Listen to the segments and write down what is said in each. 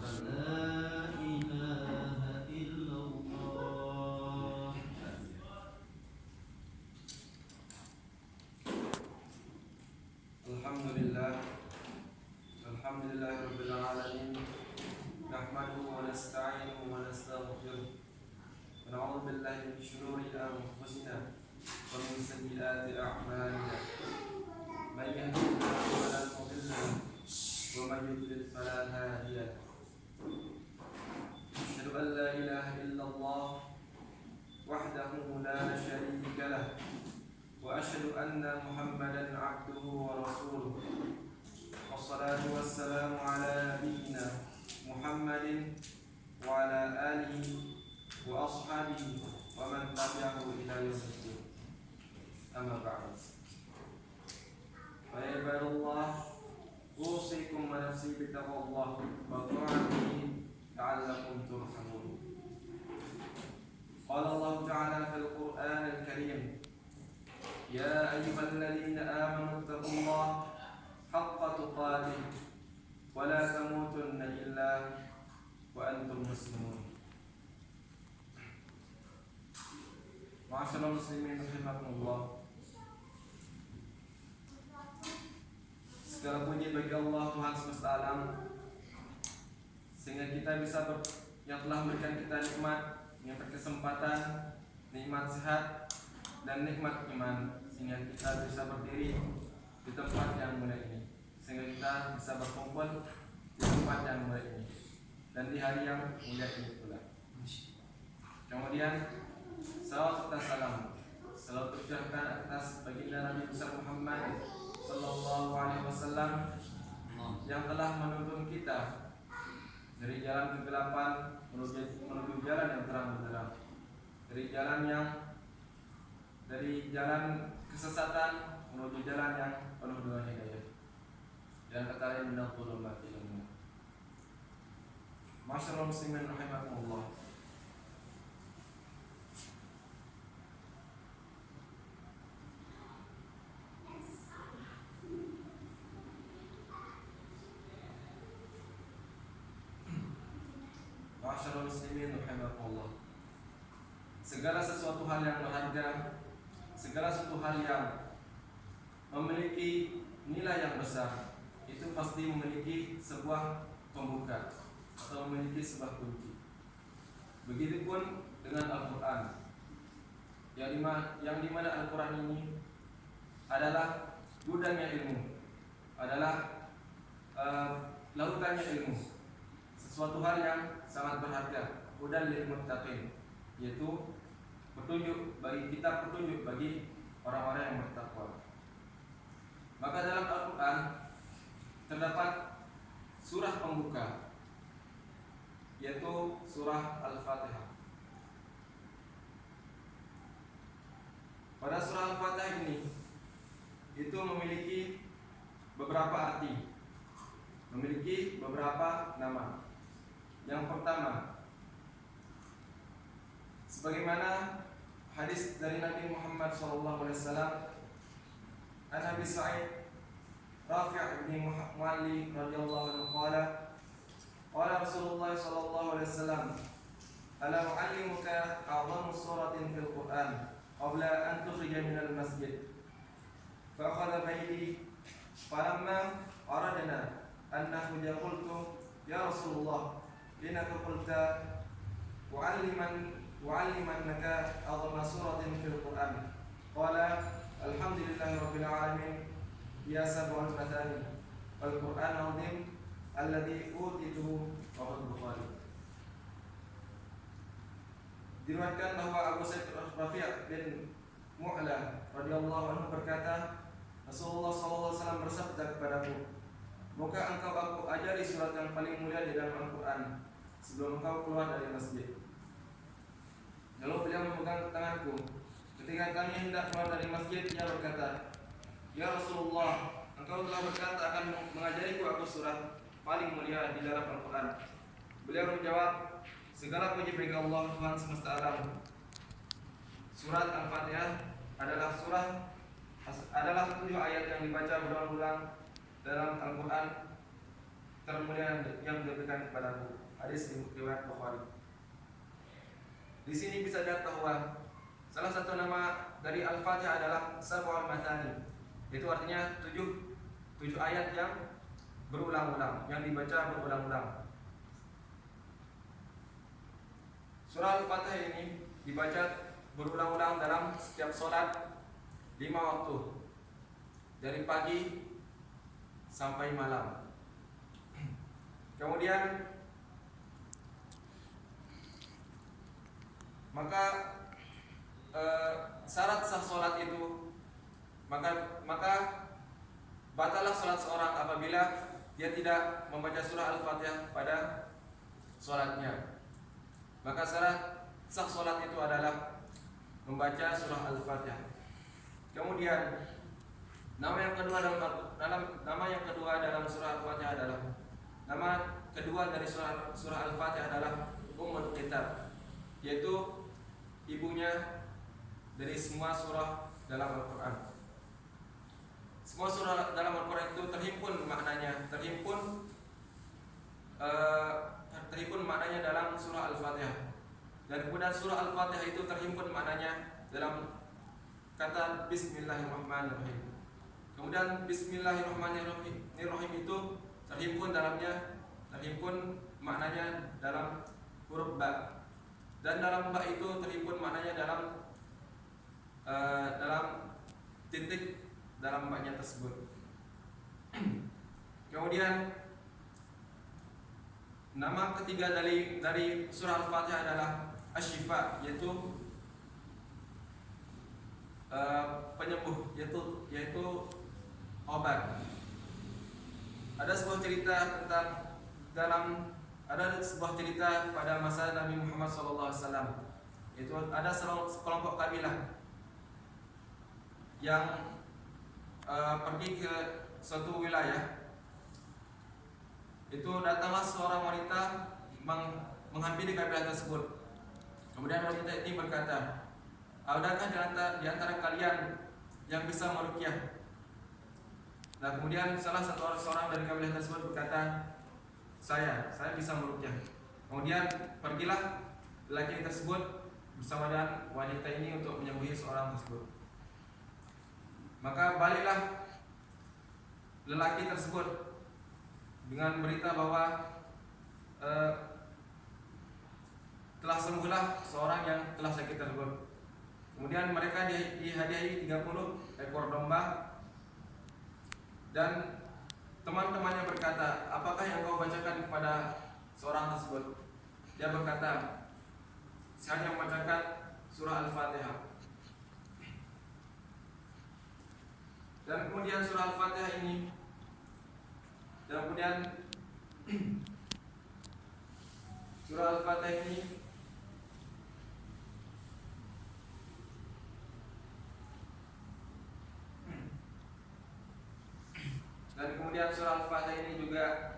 لا إله إلا الله. الحمد لله رب العالمين، نحمده ونستعينه ونستغفره ونعوذ بالله من شرور أنفسنا ومن سيئات أعمالنا، من يهده الله فلا مضل له ومن يضلل فلا هادي له. أشهد أن لا إله إلا الله وحده لا شريك له، وأشهد أن محمدا عبده ورسوله، والصلاة والسلام على نبينا محمد وعلى آله وأصحابه ومن تبعه إلى يوم الدين. أما بعد، فيا عباد الله، أوصيكم ونفسي بتقوى الله وطاعته لعلكم ترحمون. قال الله تعالى في القرآن الكريم: يا أيها الذين آمنوا اتقوا الله حق تقاته ولا تموتن إلا وأنتم مسلمون. Ma'asyiral muslimin rahimakumullah. Segala puji bagi Allah Tuhan semesta alam, sehingga kita bisa yang telah memberikan kita nikmat, nikmat kesempatan, nikmat sehat, dan nikmat iman, sehingga kita bisa berdiri di tempat yang mulia ini, sehingga kita bisa berkumpul di tempat yang mulia ini dan di hari yang mulia ini pula. Kemudian salawat serta salam selalu terucapkan atas baginda Nabi besar Muhammad Sallallahu Alaihi Wasallam yang telah menuntun kita dari jalan kegelapan menuju jalan yang terang benderang, dari jalan kesesatan menuju jalan yang penuh dengan hidayah, dan kata lain minal dhulumati ilal nur. Masyaallah muslimin rahimakumullah. Masyaallah muslimin rahimakumullah. Segala sesuatu hal yang berharga, segala sesuatu hal yang memiliki nilai yang besar, itu pasti memiliki sebuah pembuka atau memiliki sebuah kunci. Begitupun dengan Al-Quran, yang dimana Al-Quran ini adalah gudangnya ilmu, adalah lautannya ilmu, sesuatu hal yang sangat berharga, hudan lil muttaqin, yaitu petunjuk bagi kita, petunjuk bagi orang-orang yang bertakwa. Maka dalam Al-Quran terdapat surah pembuka, yaitu surah Al-Fatihah. Pada surah Al-Fatihah ini itu memiliki beberapa arti, memiliki beberapa nama. Yang pertama, sebagaimana hadis dari Nabi Muhammad SAW, an Abi Sa'id Rafi' bin Mu'alli radhiyallahu anhu qala Rasulullah sallallahu alaihi wasallam, ala u'allimuka a'zamu suratin fil Qur'an qabla an tukhrija minal masjid. Fa akhadha baydi falamma aradna an nakhruja qultu ya Rasulullah, innaka qulta u'allimannaka a'zama suratin fil Qur'an. Qala alhamdulillahi rabbil alamin, ya sab'al mathani wal Qur'an azim alladhi utituhu rahul Bukhari. Diriwayatkan bahwa Abu Sa'id Rafi' bin Mu'la radhiyallahu anhu berkata, Rasulullah SAW bersabda kepadaku, "Moga engkau aku ajari surat yang paling mulia di dalam Al-Quran sebelum engkau keluar dari masjid." Lalu beliau memegang tanganku. Ketika kami hendak keluar dari masjid, dia berkata, "Ya Rasulullah, engkau telah berkata akan mengajariku aku surat paling mulia di dalam Al-Quran." Beliau menjawab, "Segala puji bagi Allah Tuhan semesta alam. Surat Al-Fatihah adalah 7 ayat yang dibaca berulang-ulang dalam Al-Quran termulia yang diberikan kepadaku. Hadis riwayat Bukhari. Di sini bisa dilihat bahwa salah satu nama dari Al-Fatihah adalah Sab'ul Mathani. Itu artinya tujuh ayat yang berulang-ulang, yang dibaca berulang-ulang. Surah Al-Fatihah ini dibaca berulang-ulang dalam setiap sholat 5 waktu, dari pagi sampai malam. Kemudian maka syarat sah sholat itu maka batalah sholat seorang apabila dia tidak membaca surah Al-Fatihah pada sholatnya. Maka syarat sah sholat itu adalah membaca surah Al-Fatihah. Kemudian nama yang kedua dalam surah Al-Fatihah adalah surah Al-Fatihah adalah Ummul Kitab, yaitu ibunya dari semua surah dalam Al-Quran. Semua surah dalam Al-Quran itu terhimpun maknanya dalam surah Al-Fatihah. Dan kemudian surah Al-Fatihah itu terhimpun maknanya dalam kata Bismillahirrahmanirrahim. Kemudian Bismillahirrahmanirrahim itu terhimpun maknanya dalam huruf ba. Dan dalam ba itu terhimpun maknanya dalam titik dalam ba-nya tersebut. Kemudian nama ketiga dari surah Al-Fatihah adalah Asy-Syifa, yaitu penyembuh, yaitu obat. Ada sebuah cerita pada masa Nabi Muhammad SAW. Itu ada sekelompok kabilah yang pergi ke suatu wilayah. Itu datanglah seorang wanita menghampiri kabilah tersebut. Kemudian wanita ini berkata, adakah di antara kalian yang bisa meruqyah? Nah, kemudian salah seorang dari kabilah tersebut berkata, saya bisa meruqyah. Kemudian pergilah lelaki tersebut bersama dengan wanita ini untuk menyembuhi seorang tersebut. Maka baliklah lelaki tersebut dengan berita bahwa telah sembuhlah seorang yang telah sakit tersebut. Kemudian mereka dihadiahi 30 ekor domba. Dan teman-temannya berkata, apakah yang kau bacakan kepada seorang tersebut? Dia berkata, saya hanya membacakan surah Al-Fatihah. Dan kemudian surah Al-Fatihah ini, surah Al-Fatihah ini juga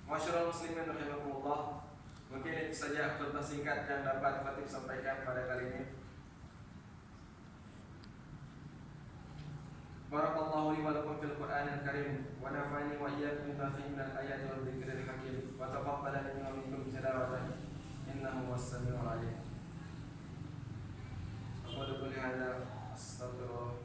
Masyarul muslimin rahimakumullah. Mungkin itu saja khutbah singkat yang dapat Khatib sampaikan pada kali ini. Barakallahu li wa lakum fil Qur'anil Karim wa nafa'ani wa iyyakum bima fihi minal ayati wal dzikril hakim wa taqabbala minna wa minkum tilawatan innahu was-sami'ul 'alim. Aku qouli hadza astaghfirullah.